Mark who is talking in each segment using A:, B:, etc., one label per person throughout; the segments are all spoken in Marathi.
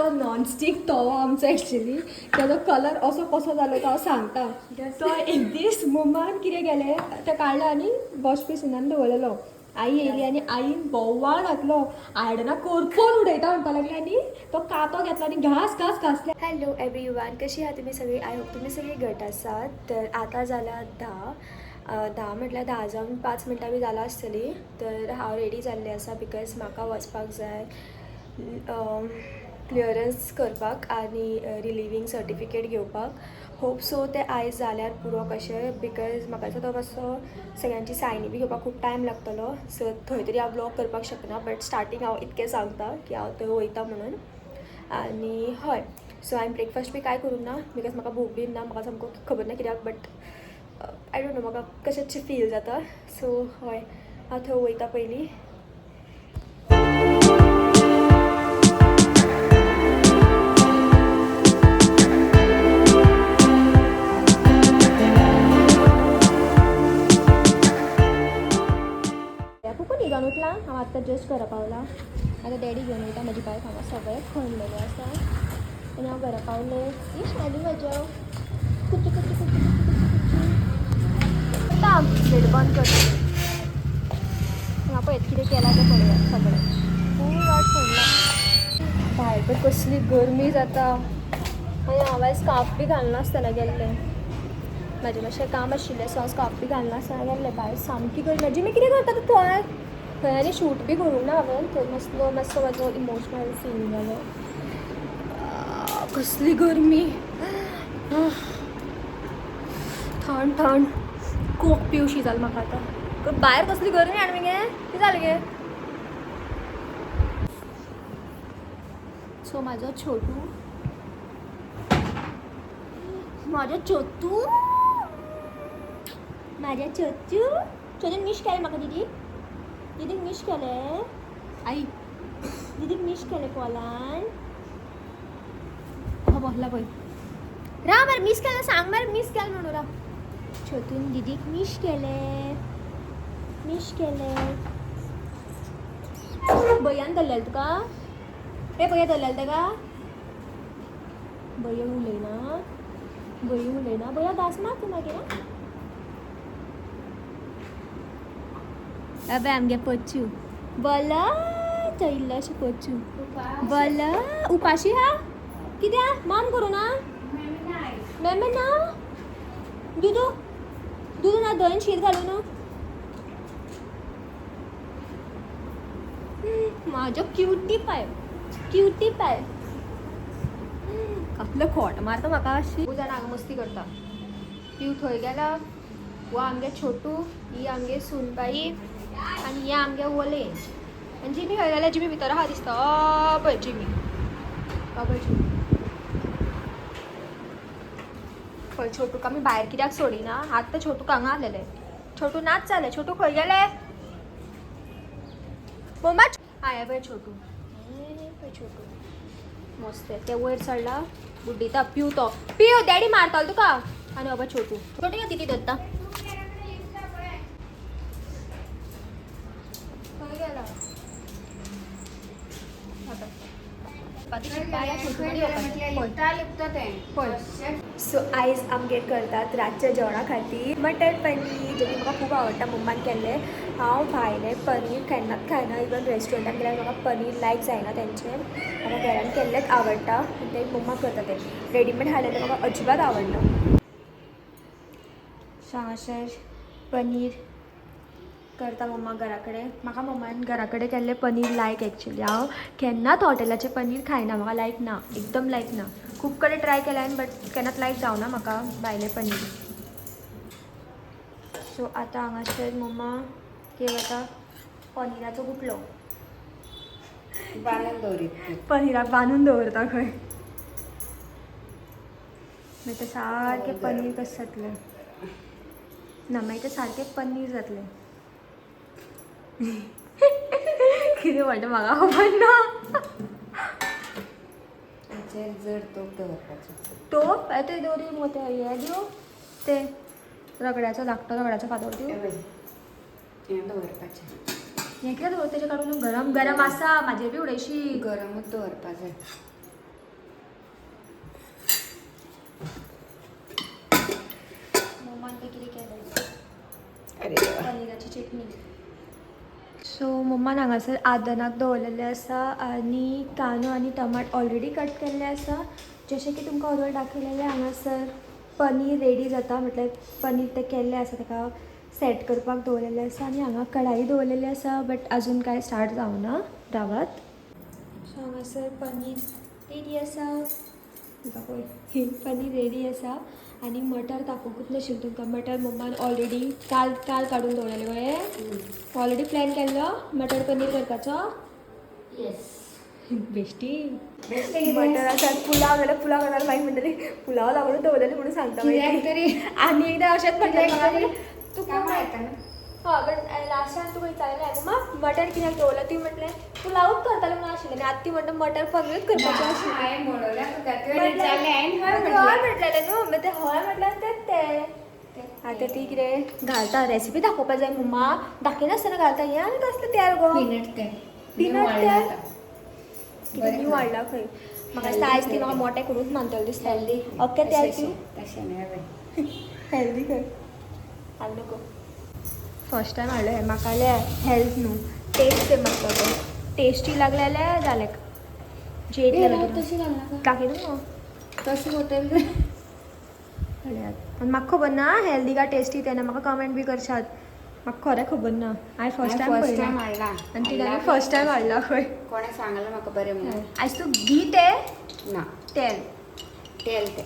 A: तो नॉनस्टिक तवो आमचो एक्चुली तेजो कलर असो कसो जालो तो हांव सांगता. तो एक दीस मम्मान कितें केलें तें काडलो आनी वॉश बेसिनान दवरलेलो. आई येयली आनी आईन बोव्वाळ घातलो. आयडनां करपून उडयता म्हणपा लागली आनी तो कातो घेतलो आनी घास घास घासले. हॅलो एवरीवन, कशी आहात तुमी सगळी? आय होप तुमी सगळी घट आसात. तर आतां जाल्यार 10 म्हटल्यार 10 जावन 5 मिनटां बी जालां आसतली. तर हांव रेडी जाल्लें आसा बिकॉज म्हाका वचपाक जाय क्लियरन्स करपाक आनी रिलिवींग सर्टिफिकेट घेवपाक. होप सो तें आयज जाल्यार पुरो कशें बिकॉज म्हाका दिसता तो मातसो सगळ्यांची सायनी बी घेवपाक खूब टायम लागतलो. सो थंय तरी हांव ब्लॉग करपाक शकना. बट स्टार्टींग हांव इतकें सांगता की हांव थंय वयता म्हणून. आनी हय, सो हांवें ब्रेकफास्ट बी कांय करूंक ना बिकॉज म्हाका भूक बीन ना. म्हाका सामको खबर ना कित्याक बट आय डोंट नो म्हाका कशेंच फील जाता. सो हय, हांव थंय वयता पयलीं. खूप निघून उठला हांव आतां जस्ट घरा पावला. आतां डॅडी घेवन वयता. म्हजी बायक हांगा सगळें खणलेलें आसा आनी हांव घरा पावलें. इश आनी म्हज्या कुची कुची कुची करता गेट बंद करता. हांव पळयत कितें केलां तें पळोवया. सगळें फूल वाट फोडला. भायर तर कसली गरमी जाता आनी हांव आयज स्कार्फ बी घालनासतना गेल्लें. म्हाजें मातशें काम आशिल्लें सो हांव स्कार्फ बी घालनासतना गेल्लें. भायर सामकी गरमी. म्हजी कितें करता तूं थंय आनी शूट बी करूंक ना हांवें. थंय मातसो म्हाजो इमोशनल सीन जालो. कसली गरमी. थंड थंड कोक पिवशी जाली म्हाका आतां. भायर कसली गरमी हाड मगे कितें जालें गे. सो म्हाजो छोटू म्हाजो छोटू मिश केलें म्हाका दीदीक मिश केलें. आई दीदीक मिश केलें पोलान. हो बसला पळय. राव मरे मिस केलें सांग मरे मिस केलें म्हणून. राव छोटून दीदीक मिश केलें. भैयान धरलेलें तुका? भैया धरलेलें तेका? भैया उलयना. भैया घास मार तूं मागीर. अबे आमगे पोचू बोला तो इल्लोशें पोचू बोला उपाशी हा कित्याक मान करूं ना. मेमे ना दुदू ना दहीन शीत घालून. म्हाजो क्युटी पाय कसलो खोट मारता म्हाका. अशी खूब जाणां हांगा मस्ती करता. पिव थंय गेला. वो आमगे छोटू, ही आमगे सुनबाई आनी हे आमगे ओले. आनी जिमी खंय गेल्या? जिमी भितर आहा दिसता. पळय जिमी खंय छोटूक आमी भायर कित्याक सोडिना. आतां छोटूक हांगा आसलेलें. छोटू नाच जालें. छोटू खंय गेलें? मम्मा हांवें पळय छोटू मस्त ते वयर चडला बुड्डिता. पिव डॅडी मारतालो तुका. आनी बाबा छोटू या तिती धरता. खंय गेला? सो आयज आमगे करतात रातच्या जेवणा खातीर मटन पनीर जे की म्हाका खूब आवडटा. मम्मान केल्लें. हांव भायलें पनीर केन्नाच खायना. इवन रेस्टॉरंटान गेल्यार म्हाका पनीर लायक जायना तेंचें. म्हाका घरान केल्लेंच आवडटा. ते मम्मा करता तें. रेडीमेड हाडलेलें म्हाका अजिबात आवडना. हांगासर पनीर करता मम्मा घरा कडेन. म्हाका मम्मान घरा कडेन केल्लें पनीर लायक एक्चुली. हांव केन्नाच हॉटेलाचें पनीर खायना. म्हाका लायक ना, एकदम लायक ना. खूब कडेन ट्राय केलें बट केन्नाच लायक जावना म्हाका भायलें पनीर. सो आतां हांगासर मम्मा कितें करता पनिराचो गुटलो पनिराक बांदून दवरता खंय. मागीर तें सारकें पनीर कशें जातलें ना. मागीर तें सारकें पनीर जातलें. कितें म्हणटा म्हाका खबर ना. तोप ते दवरी मगो ते हे दिवं ते रगड्याचो धाकटो रगड्याचो फातर दिवं. हें कितें दवर तेजे काडून गरम गरम आसा. म्हाजेर बी उडयशी.
B: गरमूच दवरपा जाय. अरे देवा.
A: पनीराची चटणी. सो मम्मान हांगासर आदनाक दवरलेले आसा आनी कांदो आनी टमाट ऑलरेडी कट केल्ले आसा. जशें की तुमकां ऑर्डर दाखयलेले हांगासर पनीर रेडी जाता, म्हटल्यार पनीर ते केल्ले आसा ताका सेट करपाक दवरलेले आसा आनी हांगा कढाई दवरलेली आसा बट अजून कांय स्टार्ट जावना रावात. सो हांगासर पनीर रेडी आसा. पळय पनीर रेडी आसा आनी मटर दाखोवंकूच नाशिल्लें तुमकां. मटर मम्मान ऑलरेडी काल काडून दवरलेले कळ्ळें. ऑलरेडी प्लॅन केल्लो मटर पनीर करपाचो.
B: येस.
A: बेश्टी मटर आसा. पुलाव जाल्यार पुलाव करपाक मागीर म्हणटली पुलाव लागून दवरलेले म्हणून सांगता मागीर. आनी एकदां अशेंच म्हणटलें तूं हय बट लास्टान तुका विचारलें मम्मा मटर कित्याक दवरलें. ती म्हटलें पुलावूच करतालें म्हणून आशिल्लें आनी आतां ती म्हणटा मटर पनीरूच करपाचें आशिल्लें. हय म्हटलेलें न्हू मागीर तें हय म्हटल्यार तें आतां ती कितें घालता रेसिपी दाखोवपाक जाय मम्मा. दाखयनासतना घालता हें आनी कसलें तेल गो.
B: पीनट तेल.
A: पीनट तेल कितें न्यू वाडला खंय. म्हाका दिसता आयज ती म्हाका मोटें करूंच मानतलें दिसता.
B: हेल्दी
A: ओके तेल ती
B: तशें न्हय
A: हेल्दी खंय हाल नको. फर्स्ट टायम हाडलो हें म्हाका हेल्थ न्हू टेस्ट ते मागता तो टेस्टी लागलेले जालें जेट
B: तशी घालनाका.
A: दाखय न्हू
B: तशी हॉटेल
A: आनी म्हाका खबर ना हेल्दी काय टेस्टी तेन्ना म्हाका कमेंट बी करशात. म्हाका खरें खबर ना. हांवें फर्स्ट टायम पळयला
B: हाडला
A: आनी तिणें फर्स्ट टायम हाडला खंय.
B: कोणें सांगलें म्हाका बरें म्हणून.
A: आयज तूं घी ते
B: ना
A: तेल
B: तेल ते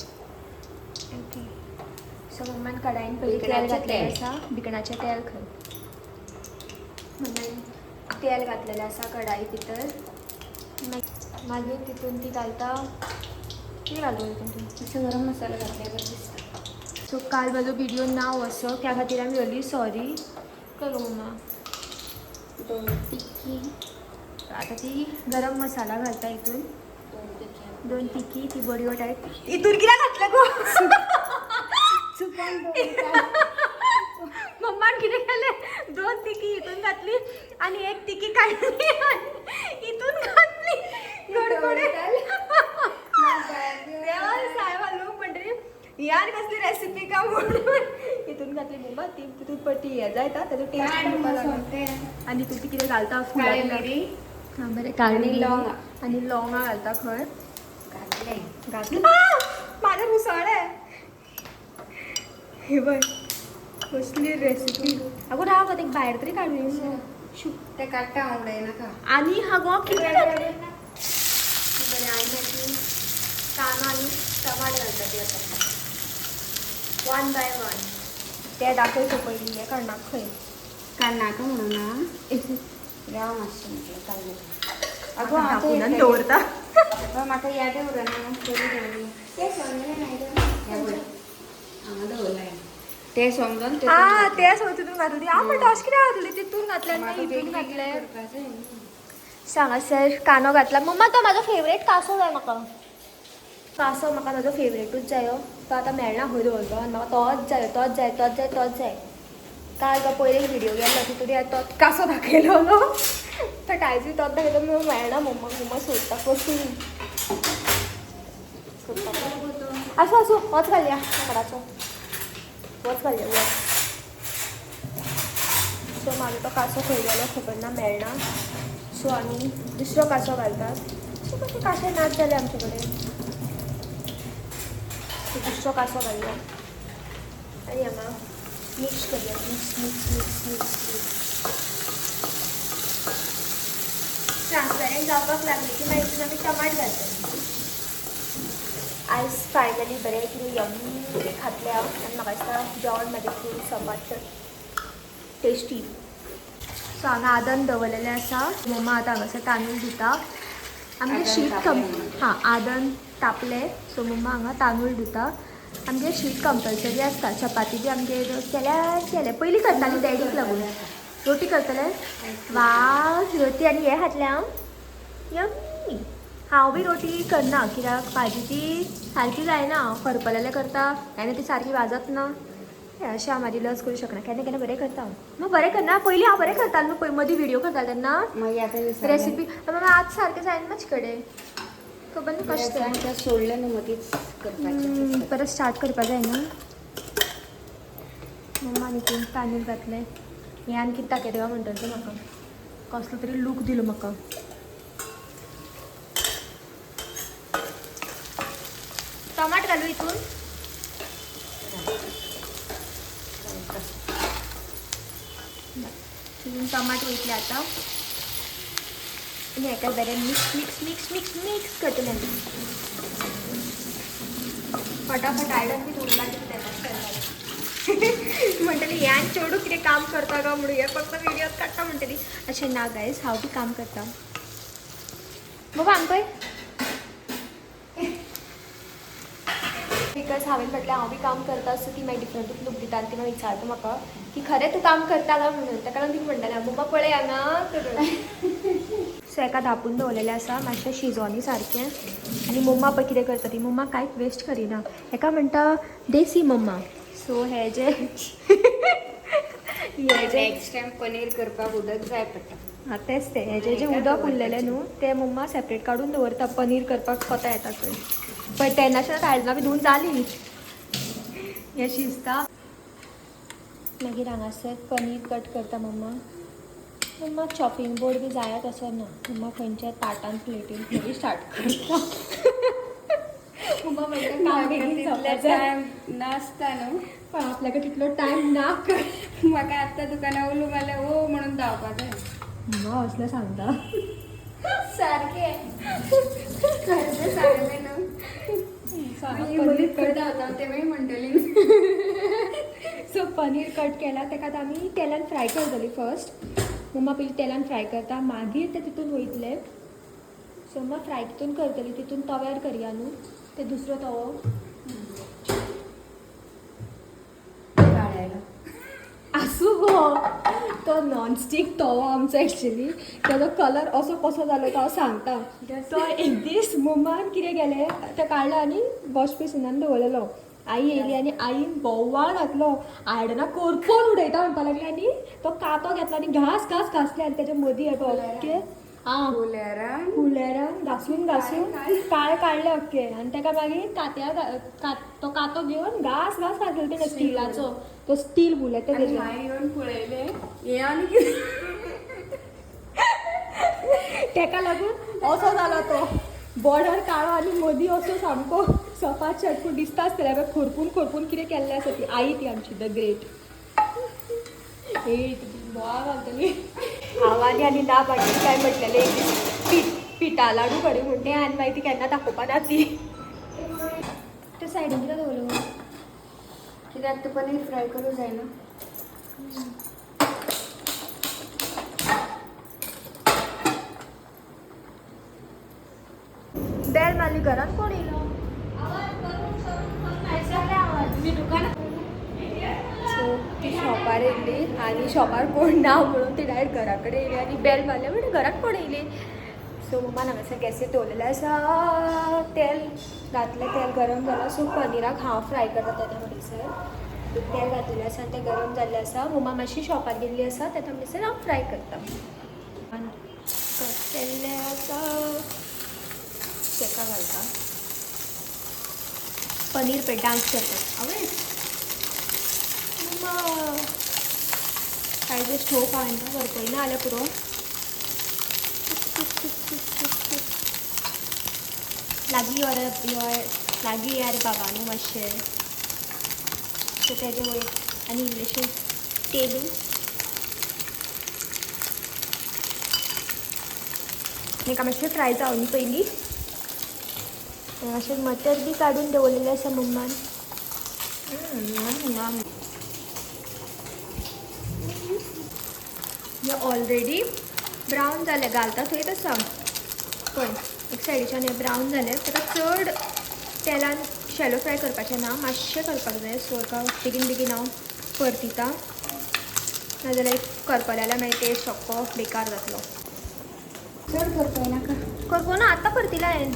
A: ओके. सो मम्मान कडायेन पयलीं तेल घातलेलें आसा. भिकणाचें तेल खंय. मम्मान तेल घातलेलें आसा कडाई भितर. मागीर तितून ती घालता कितें घालूं तितून
B: असं गरम मसाला घातल्यार बरें दिसता.
A: सो काल म्हाजो व्हिडिओ ना असो त्या खातीर आमी रियली सॉरी. काय गो मम्मा
B: दोन टिक्की
A: आतां ती गरम मसाला घालता हितून.
B: दोन
A: 2
B: टिक्की
A: तिकी ती बडयो टायप. हितून कित्याक घातलें गो. मम्मान कितें केलें 2 तिकी हितून घातली आनी 1 तिकी काडली हितून घातली. गडबडे देवा सायबा लोक म्हणटली ही आनी कसली रेसिपी काय म्हणून हितून घातली मम्मा. ती तितून पटी हें जायता ताजो टेस्ट आनी हितून ती कितें घालता फुलां हां बरें काळी
B: लवंगा
A: आनी लवंगां घालता खंय
B: घातलें
A: घातली. माझे मुसळे हे बघ कसली रेसिपी. अगो राव एक भायर तरी काडून
B: ते काडटा हांव उडयनाका.
A: आनी हा गो कितें घातलें बरें आनी मागीर कांदो आनी टमाट घालता ती आतां 1 बाय 1. ते दाखयता पयलीं हें काडनाक खंय
B: काडनाका म्हणून ना राव मातशें म्हटलें काडलें.
A: अगो दाखोवन दवरता.
B: म्हाका यादे उरना ते समजलें नाही हांगा दवरलाय ते समजून
A: हां तेच तितून घातली. हांव म्हणटा अशें कित्याक घातली तितून घातलें आनी हितून घातलें. सांगा सर कांदो घातला. मम्मा तो म्हाजो फेवरेट कासो जाय म्हाका. कासो म्हाका म्हाजो फेवरेटूच जायो. तो आतां मेळना खंय दवरलो आनी म्हाका तोच जाय तोच जाय तोच जाय तोच जाय. काल तो पयले व्हिडिओ गेल्लो तितून तोच कासो दाखयलो न्हू बट आयजूय तोच दाखयलो म्हणून मेळना मम्मा. मम्मा सोदता कसून आसूं आसूं होच घालया लाकडाचो होच घालया वच. सो म्हाजो तो कासो खंय गेलो खबर ना मेळना. सो आमी दुसरो कासो घालतात. सो कशें काशे नाच जाले आमचे कडेन. सो दुसरो कासो घालया आनी हांगा मिक्स करया. Mix mix mix mix transparent जावपाक लागले की मागीर हितून आमी टमाट घालतात. आयज फायनली बरें कितें यम्मी खातलें हांव आनी म्हाका दिसता जेवण म्हाजें फूल सपाट टेस्टी. सो हांगा आदन दवरलेलें आसा. मम्मा आतां हांगासर तांदूळ दिता. आमचें शीत हां आदन तापलें सो मम्मा हांगा तांदूळ दिता. आमचें शीत कंपलसरी आसता. चपाती बी आमगे केलें पयलीं करतालीं डॅडीक लागून. रोटी करतले वाव रोटी आनी हें खातलें हांव यम्मी. हांव बी रोटी करना कित्याक भाजी ती सारकी जायना. हांव करपलेलें करता आनी ती सारकी वाजत ना. अशें हांव म्हाजी लज करूं शकना. केन्ना केन्ना बरें करता हांव. मग बरें करना पयलीं हांव बरें करतालें न्हू मदीं व्हिडिओ करतालें तेन्ना रेसिपी. मग आतां सारकें जायना म्हजे कडेन खबर न्हू कशें
B: सोडलें न्हू मदींच करपाचें.
A: परत स्टार्ट करपा जाय ना. मम्मा तीन तांदूळ घातले हे आणखी टाके देवा म्हणतात म्हाका कसलो तरी लूक दिलो म्हाका टमाट घालू इथून टमाट वयतले आता आणि एका बरें mix mix mix mix mix करतले फटाफट आयडन बी धुवून म्हणटली ह्यान चेडू कितें काम करता गा म्हणून हे फक्त व्हिडियोत काडटा म्हणटली अशें ना गायज हांव बी काम करता बाबा हांग पळय बिकॉज हांवें म्हटलें हांव बी काम करता सो ती मागीर डिफरंटूच लूक दिता आनी ती म्हाका विचारता म्हाका की खरें तूं काम करता गा म्हणून ताका लागून ती म्हणटालें मम्मा पळय हांगा सो एका धापून दवरलेलें आसा मातशें शिजोनी सारकें आनी मम्मा पळय कितें करता ती मम्मा कांयच वेस्ट करिना हेका म्हणटा देसी मम्मा सो हे जे
B: नेक्स्ट टाइम पनीर करपाक उदक जाय पडटा
A: हां तेच ते हेजें जें उदक उरलेलें न्हू तें मम्मा सेपरेट काडून दवरता पनीर करपाक कोता येता खंय पण तेन्नाच्यान आयदनां बी धुवून जाली हें शिजता मागीर हांगासर पनीर कट करता मम्मा मम्मा चॉपिंग बोर्ड बी जायात असो ना मम्मा खंयच्या ताटान प्लेटीन थोडी स्टार्ट करता मम्मा म्हणटा काम बेगीन
B: टायम नासता न्हू
A: पण आपल्याकडे तितलो टायम ना कर
B: म्हाका आतां दुकानां उलोवंक जाल्यार ओ म्हणून धांवपाक जाय
A: मम्मा असलें सांगता
B: सारकें खरें सांगलें न्हू
A: पनीर कट
B: धांवता तेवूय म्हणटली
A: सो पनीर कट केला तेका आतां आमी तेलान फ्राय करतली फर्स्ट मम्मा पयलीं तेलान फ्राय करता मागीर ते तितून वयतले सो मम्मा फ्राय तितून करतली तितून तव्यार करया न्हू ते दुसरो तवो आसूं गो तो नॉनस्टीक तवो आमचो एक्चुली तेजो कलर असो कसो जालो तो हांव सांगता तो एक दीस मम्मान कितें केलें तें काडलो आनी वॉश बेसिनान दवरलेलो आई येयली आनी आईन बोव्वाळ घातलो आयदनां करपून उडयता म्हणपा लागली आनी तो कातो घेतलो आनी घास घास घासले आनी तेजे मदीं येतो ओके आं कुलेरान घासून घासून काळे काडले ओके आनी ताका मागीर कात्या तो कातो घेवन घास घास घातलो तेणें स्टिलाचो तो स्टील बुलेट ते
B: येवन पळयले हे आनी
A: तेका लागून असो जालो तो बॉर्डर काळो आनी मदीं असो सामको सपाट चटकून दिसता आसतलें हांवें खरपून खरपून कितें केल्लें आसा ती आई ती आमची द ग्रेट बोवा घालतली आवानी आनी ना भाटी काय म्हटलेलें पिठा लाडू कडी म्हणटे आनी मागीर ती केन्ना दाखोवपा ना ती ते सायडीन कितें दवरलो
B: कित्याक ते पनीर फ्राय करूं जायना
A: बेल मारली घरात कोण येयलो सो ती शॉपार येयली आनी शॉपार कोण ना म्हणून ती डायरेक्ट घरा कडेन येयली आनी बेल मारले म्हणजे घरात कोण येयली सो मम्मान हांगासर गॅसीर दवरलेलें आसा तेल घातलें तेल गरम जालां सो पनिराक हांव फ्राय करता तेन्ना म्हणसर तेल घातलेलें आसा आनी तें गरम जाल्लें आसा मम्मा मातशी शॉपार गेल्ली आसा तेन्ना म्हणसर हांव फ्राय करता कट केल्लें आसा तेका घालता पनीर पे डान्स करतात आवडे काय जे स्टोव पाहता करपयना जाल्यार पुरो लागीं लागीं यार बाबा न्हू मातशें सो तेजे वयर आनी इल्लेशें तेल ताका मातशें फ्राय जावनी पयलीं अशें मटर बी काडून दवरलेलें आसा मम्मान हे ऑलरेडी ब्रावन जालें घालता थंयच आसा पळय एक सायडीच्यान हें ब्रावन जालें ताका चड तेलान शॅलो फ्राय करपाचें ना मातशें करपाक जाय सो हाका बेगीन बेगीन हांव परतिता नाजाल्यार करपलें जाल्यार मागीर टेस्ट सक्को बेकार जातलो
B: चड करपयनाका
A: करपो ना आतां परतिला हांवें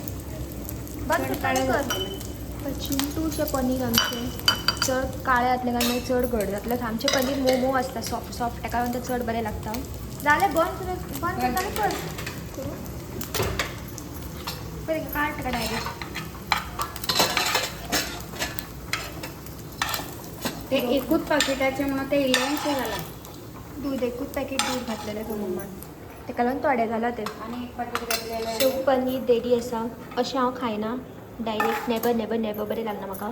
A: बंद करता कर चिंटूशें पनीर आमचें चड काळें जातलें काय मागीर चड घट जातलें आमचें पनीर मोव आसता सॉफ्ट सॉफ्ट ताका लागून तें चड बरें लागता जालें बंद करता आनी कर करूं बरें काड ताका डायरेक्ट
B: ते एकूच पाकिटाचे म्हणून ते 1100 झाला
A: दूध एकूच पॅकेट दूध घातलेलें तो मम्मान तेका लागून थोडे जाला ते.
B: आणि एक पाकीट घातलेलं
A: सो पनीर रेडी आसा. अशें हांव खायना डायरेक्ट नेबर नेबर नेबर बरें लागना म्हाका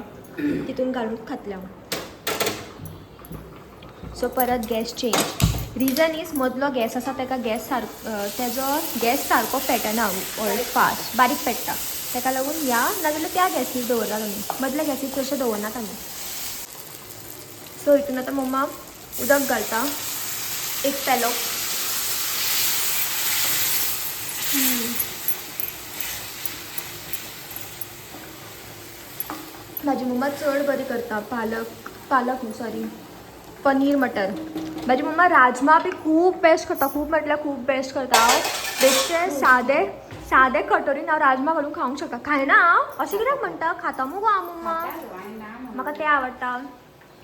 A: तितून घालून खातलें हांव. सो परत गॅस चेंज. रिजन इज मदलो गॅस आसा तेका गॅस तेजो गॅस सारको पेटना ऑयल फास्ट बारीक पेट्टा तेका लागून ह्या नाजाल्यार त्या गॅसीर दवरतात आमी. मदल्या गॅसीर चडशें दवरनात आमी. सो हितून आतां मम्मा उदक घालता एक पेलो. म्हाजी मम्मा चड बरी करता पालक सॉरी पनीर मटर. म्हाजी मम्मा राजमा बी खूब बेस्ट करता. खूब म्हटल्यार खूब बेस्ट करता. हांव बेश्टें सादे कटोरीन हांव राजमा घालून खावंक शकता. खायना हांव अशें कित्याक म्हणटा खाता मुगो हांव मम्मा म्हाका तें आवडटा.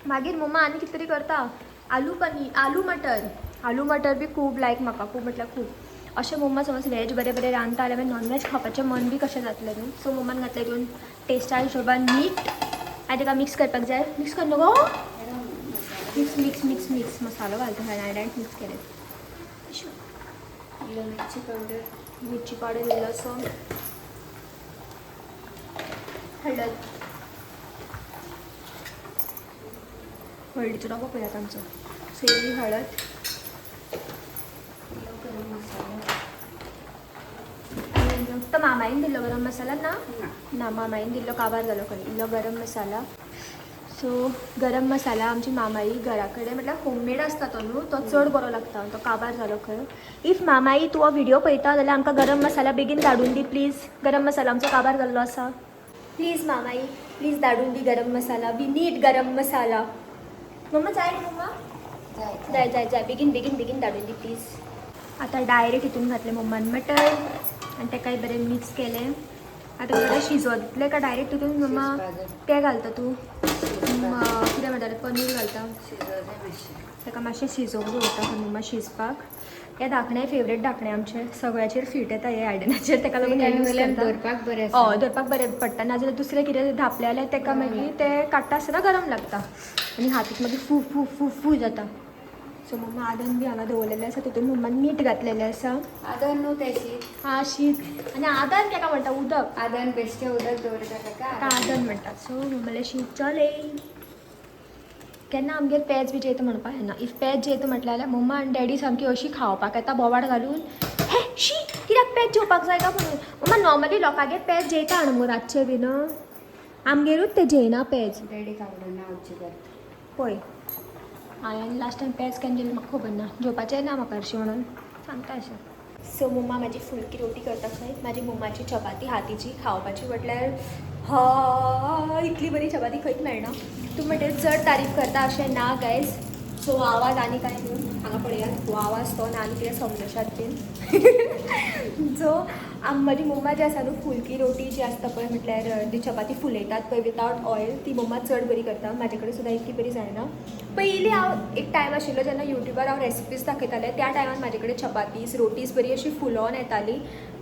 A: मागीर मम्मा आनी कितें तरी करता आलू मटर बी खूब लायक म्हाका खूब म्हटल्यार खूब. अशें मम्मा समज वॅज बरें बरें रांदता जाल्यार नॉन वॅज खावपाचें मन बी कशें जातलें न्हू. सो मम्मान घातलें तितून टेस्टा हिशोबान मीठ आनी ताका मिक्स करपाक जाय. मिक्स कर न्हू गो मिक्स मिक्स मिक्स मिक्स मसालो घालता डायरेक्ट मिक्स केलें. मिरची पावडर इल्लोसो हळदीचो डबो पळयात आमचो. सेवी हळद तो मामाईन दिल्लो गरम मसाला ना मामाईन दिल्लो काबार जालो खंय इल्लो गरम मसाला. सो गरम मसाला आमची मामाई घरा कडेन म्हटल्यार होममेड आसता तो न्हू तो चड बरो लागता. तो काबार जालो खंय. इफ मामाई तूं हो व्हिडिओ पळयता जाल्यार आमकां गरम मसाला बेगीन धाडून दी प्लीज. गरम मसाला आमचो काबार जाल्लो आसा. प्लीज मामाई प्लीज धाडून दी गरम मसाला. वी नीड गरम मसाला. मम्मा जाय मम्मा जाय जाय जाय बेगीन बेगीन बेगीन धाडून दी प्लीज. आतां डायरेक्ट हितून घातलें मम्मान मटर आनी तेकाय बरें मिक्स केलें. आतां बरें शिजोवंक दितलें का डायरेक्ट तितून मम्मा तें घालता तूं कितें म्हणटालें पनीर घालता तेका मातशें शिजोवंक दवरता मम्मा शिजपाक. हे धाकणे फेवरेट धाकणे आमचे सगळ्याचेर फीट येता हे आयडनाचेर तेका लागून
B: दवरपाक बरें
A: दवरपाक बरें पडटा. नाजाल्यार दुसरें कितें धापलें जाल्यार तेका मागीर तें काडटा आसतना गरम लागता आनी हातीक मागीर फू फू फू फू जाता. सो मम्मा आदन बी हांगा दवरलेलें आसा तितून मम्मान मीठ घातलेलें आसा.
B: आदन न्हू तें शीत
A: शीत आनी आदन केका म्हणटा उदक
B: आदन बेश्टें उदक दवरता ताका
A: आदन म्हणटा. सो मम्मालें शीत चले. केन्ना आमगेर पेज बी जेयता म्हणपाक येना. इफ पेज जेयता म्हटल्यार मम्मा आनी डॅडी सामकी अशी खावपाक येता बोवाड घालून हे शी कित्याक पेज जेवपाक जाय काय म्हणून. मम्मा नॉर्मली लोकांगेर पेज जेयता न्हू मगो रातचे बीन आमगेरूच ते जेयना पेज.
B: डॅडीक आवडना अजिबात
A: पळय हांवें लास्ट टायम पेज केन्ना जेवलें म्हाका खबर ना. जेवपाचें ना म्हाका हरशीं म्हणून सांगता अशें. सो मम्मा म्हाजी फुलकी रोटी करता खंय. म्हाजी मम्माची चपाती हातीची खावपाची म्हटल्यार इतली बरी चपाती खंयच मेळना. तूं म्हणटा चड तारीफ करता अशें ना गायज. सो आवाज आनी कांय न्हू हांगा पळयात हो आवाज तो ना आनी कितें समजशात बीन. सो म्हाजी मम्मा जी आसा न्हू फुलकी रोटी जी आसता पळय म्हटल्यार ती चपाती फुलयतात पळय विथआवट ऑयल ती मम्मा चड बरी करता. म्हाजे कडेन सुद्दां इतली बरी जायना. पयलीं हांव एक टायम आशिल्लो जेन्ना युट्यूबार हांव रेसिपीज दाखयतालें त्या टायमार म्हाजे कडेन चपातीज रोटीज बरी अशी फुलोन येताली.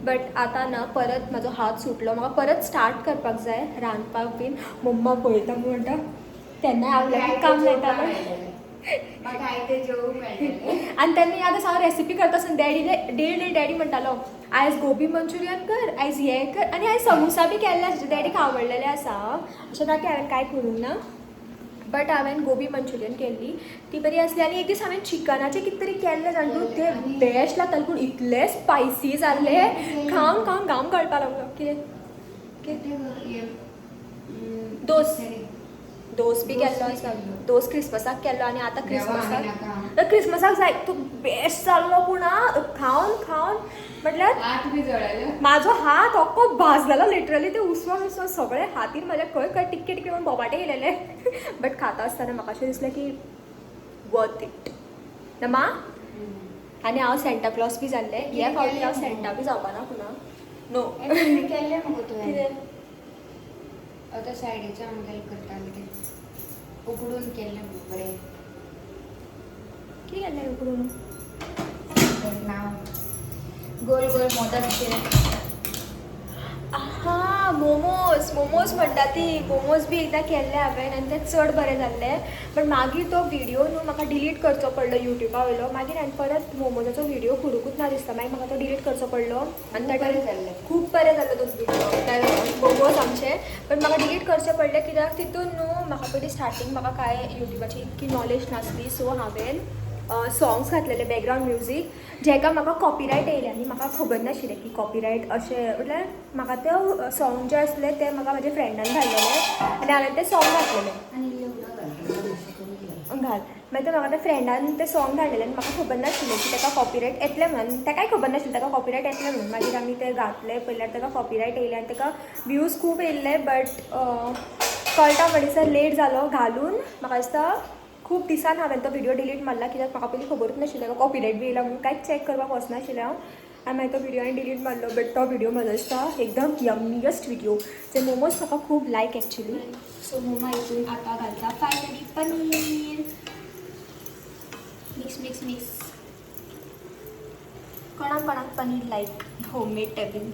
A: बट आतां ना परत म्हाजो हात सुटलो. म्हाका परत स्टार्ट करपाक जाय रांदपाक बीन. मम्मा पळयता म्हणटा तेन्ना हांव लागीं काम लायतालें आनी तेन्ना याद आसा हांव रेसिपी करता आसतना डॅडी म्हणटालो आयज गोबी मंचुरियन कर आयज हें कर आनी आयज समोसा बी केल्ले आसा डॅडीक आवडलेले आसा. अशें ना की हांवें कांय करूंक ना बट हांवें गोबी मंचुरियन केल्ली ती बरी आसली. आनी एक दीस हांवें चिकनाचें कितें तरी केल्लें जाण तूं तें बेस्ट लागतालें पूण इतलें स्पायसी जाल्ले खावंक खावंक घाम गळपा लागलो. कितें दोस बी केल्लो आसा. दोस क्रिसमसाक केल्लो आनी आतां क्रिसमसाक जाय तो बेस्ट जाल्लो पूण खावन म्हटल्यार म्हाजो हात अख्खो भाजलेलो लिटरली. ते उसवण सगळे हातीर म्हाज्या खंय टिक्के टिक्के म्हणून बोबाटे येयलेले. बट खाता आसतना म्हाका अशें दिसलें की वर्थ इट ना मा. आनी हांव सेंटा क्लॉज बी जाल्लें ह्या फावटी हांव सेंटा बी जावपाना पुना नो
B: केल्लें मगो तुवें आतां सायडीच्या आमगेल करतालें तें उकडून केल्लें बरें.
A: कितें केल्लें उकडून
B: नांव गोल गोल मोदक
A: हा मोमोज म्हणटा ती मोमोज बी एकदां केल्ले हांवें आनी ते चड बरें जाल्ले बट मागीर तो व्हिडिओ न्हू म्हाका डिलीट करचो पडलो युट्यूबा वयलो मागीर हांवें परत मोमोजाचो व्हिडिओ करूंकूच ना दिसता मागीर म्हाका तो डिलीट करचो पडलो आनी त्या
B: बरें जाल्लें.
A: खूब बरें जाल्लो तो व्हिडिओ मोमोज आमचे पण म्हाका डिलीट करचें पडलें कित्याक तितून न्हू म्हाका पयलीं स्टार्टींग म्हाका काय युट्यूबाची इतकी नॉलेज नासली सो हांवें सॉंग्स घातलेले बॅकग्रावंड म्युजीक जेका म्हाका कॉपीरायट येयले आनी म्हाका खबर नाशिल्लें की कॉपीरायट अशें म्हटल्यार म्हाका ते सॉंग जे आसले ते म्हाका म्हाज्या फ्रेंडान घाल्लेले आनी हांवें ते सॉंग घातलेले घाल मागीर म्हाका त्या फ्रेंडान ते सॉंग धाडलेले आनी म्हाका खबर नाशिल्लें की ताका कॉपीरायट येतलें म्हणून ताकाय खबर नाशिल्लें ताका कॉपीरायट येतलें म्हणून मागीर आमी ते घातले पयल्यार ताका कॉपीरायट येयले आनी ताका व्ह्यूज खूब येयल्ले बट कळटा म्हणसर लेट जालो घालून म्हाका दिसता खूब दिसान हांवें तो व्हिडिओ डिलीट मारला कित्याक म्हाका पयलीं खबरूच नाशिल्लें कॉपीरायट बी येयला म्हणून कांयच चॅक करपाक वचनाशिल्लें हांव आनी मागीर तो व्हिडिओ हांवें डिलीट मारलो बट तो व्हिडिओ म्हाजो दिसता एकदम यम्मीयस्ट व्हिडिओ जे मोमोज म्हाका खूब लायक एक्चुली सो मोमा हितून आतां घालता finally paneer mix mix mix कोणाक पनीर लायक होममेड टेबल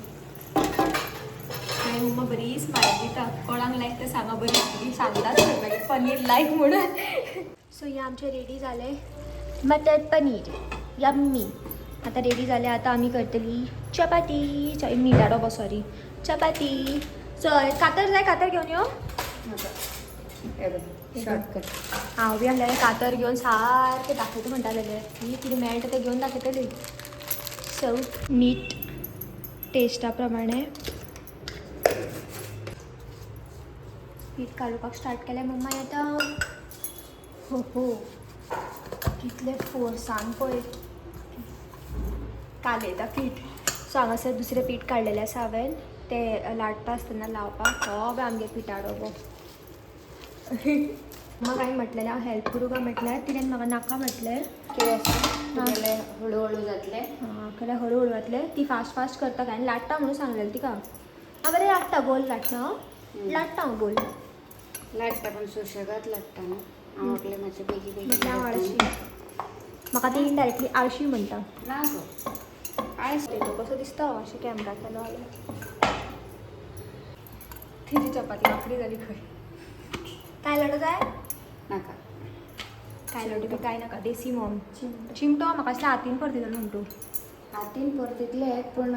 A: आणि मम्मा बरी स्माईल दिता कोणाक लायक ते सांगा बरी सांगतात मागीर पनीर लायक म्हणून सो हे आमचे रेडी जाले मटर पनीर यम्मी आता रेडी जाले आता आमी करतली चपाती मिठाडो गो सॉरी चपाती सो कातर जाय कातर घेवन यो
B: शॉर्टकट
A: हांव बी आहलेलें कातर घेवन सारकें दाखयता म्हणटालें कितें मेळटा तें घेवन दाखयतली सो मीठ टेस्टा प्रमाणे पीठ घालपाक स्टार्ट केलें मम्मा आतां हो कितले फोर्सान पळय कालयता पीठ सो हांगासर दुसरें पीठ काडलेलें आसा हांवें तें लाटता आसतना लावपाक हो बी आमगे पिठाडो गो म्हाका हांवें म्हटलेलें हांव हेल्प करूं काय म्हटल्यार तिणें म्हाका नाका म्हटलें
B: कितें आसा हळू हळू जातलें
A: जाल्यार हळू हळू जातलें ती फास्ट फास्ट करता काय आनी लाट्टा म्हणून सांगलेलें तिका हांव बरें लाट्टा गोल लाटना लाट्टा हांव गोल
B: लाट्टा पण सुशेगाद लाट्टा न्हू हांव आपलें मातशें बेगी बेगी
A: म्हटल्यार हांव आळशी म्हाका ती इनडायरेक्टली आळशी म्हणटा
B: ना गो आयस
A: तो कसो दिसता अशें कॅमेरा केलो जाल्यार तिची चपाती वाकडी जाली खंय काय लाडू जाय
B: नाका
A: काय लाडू बी काय नाका देसी मॉम चिमटो म्हाका दिसता हातीन परतितलो म्हणटू
B: हातीन परतितले पण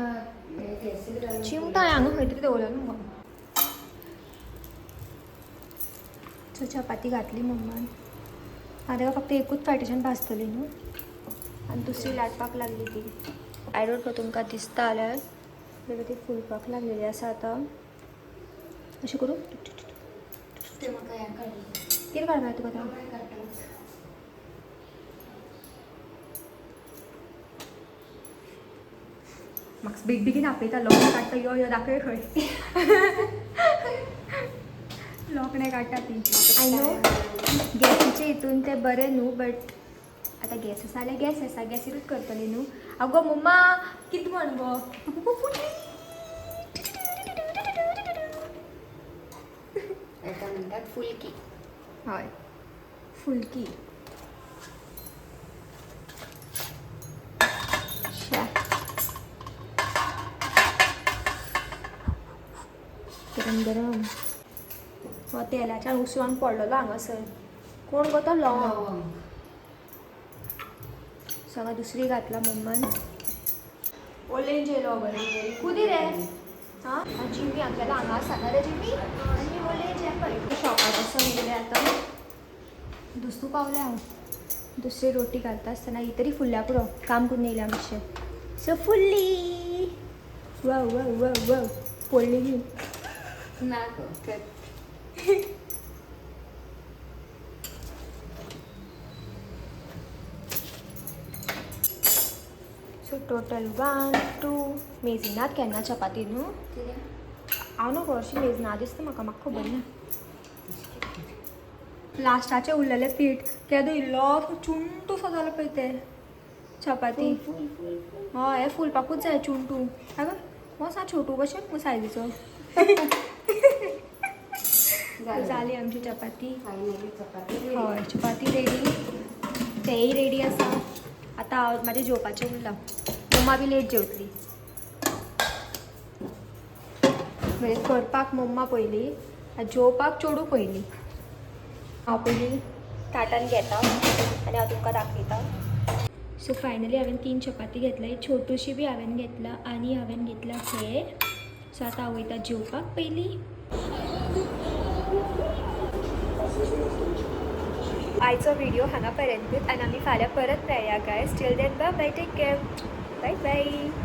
B: गॅसीर घालून
A: चिमटो हांगा खंय तरी दवरलेलो म्हाका सो चपाती घातली मम्मान आतां फक्त एकूच फायटीच्यान भाजतली न्हू आनी दुसरी लाटपाक लागली ती आय डोंट नो तुमकां दिसता जाल्यार जाल्यार ती फुलपाक लागलेली आसा आतां अशें करूं
B: ते म्हाका हें काडलें
A: कितें काडपाक तुका आतां म्हाका बेग बेगीन आपयता लोकणे काडटा यो यो दाखय खंय लोकणे काडटा ती आय नो गॅसीचे हितून ते बरें न्हू बट आतां गॅस आसा जाल्यार गॅस आसा गॅसीरूच करतली न्हू आगो मम्मा कितें म्हण गो
B: एका म्हणटात फुलकी
A: हय फुलकी गरम गरम हो तेलाच्यान उसळून पडलेलो हांगासर कोण गो तो लवंग सगळा दुसरी घातला मम्मान ओलेंज येयलो बरें कुदी रे हां जिमी आमगेलो हांगा आसा रे जिमी आनी ओलेंज हें पळय शॉपार असो येयले आतां दुसरू पावलें हांव दुसरी रोटी घालता आसतना ही तरी फुल्ल्या पुरो काम करून येयल्या मातशें so fully wow wow wow wow पडली न्ही
B: ना गो
A: सो टोटल 1 2 मेजिनात केन्ना चपाती न्हू हांव न्हू हरशीं मेजना दिसता म्हाका खबर ना लास्टाचें उरलेलें पीठ केदो इल्लो चुंटू सो जालो पळय तें चपाती हय हें फुलपाकूच जाय चुंटू हांव मोसा छोटू कशें सायजीचो जाली आमची चपाती
B: फायनली चपाती
A: हय चपाती रेडी तेय रेडी आसा आतां हांव म्हाजें जेवपाचें उरलां मम्मा बी लेट जेवतली म्हणजे करपाक मम्मा पयली जेवपाक चेडू पयली. हांव पयली ताटान घेता आनी हांव तुमकां दाखयता. सो फायनली हांवें 3 चपाती घेतला, एक छोटूशी बी हांवें घेतला आनी हांवें घेतला हे. सो आतां हांव वयता जेवपाक पयली. आयचो व्हिडिओ हांगा पर्यंतूच आनी आमी फाल्यां परत मेळया guys. Till then bye bye, take care, bye bye.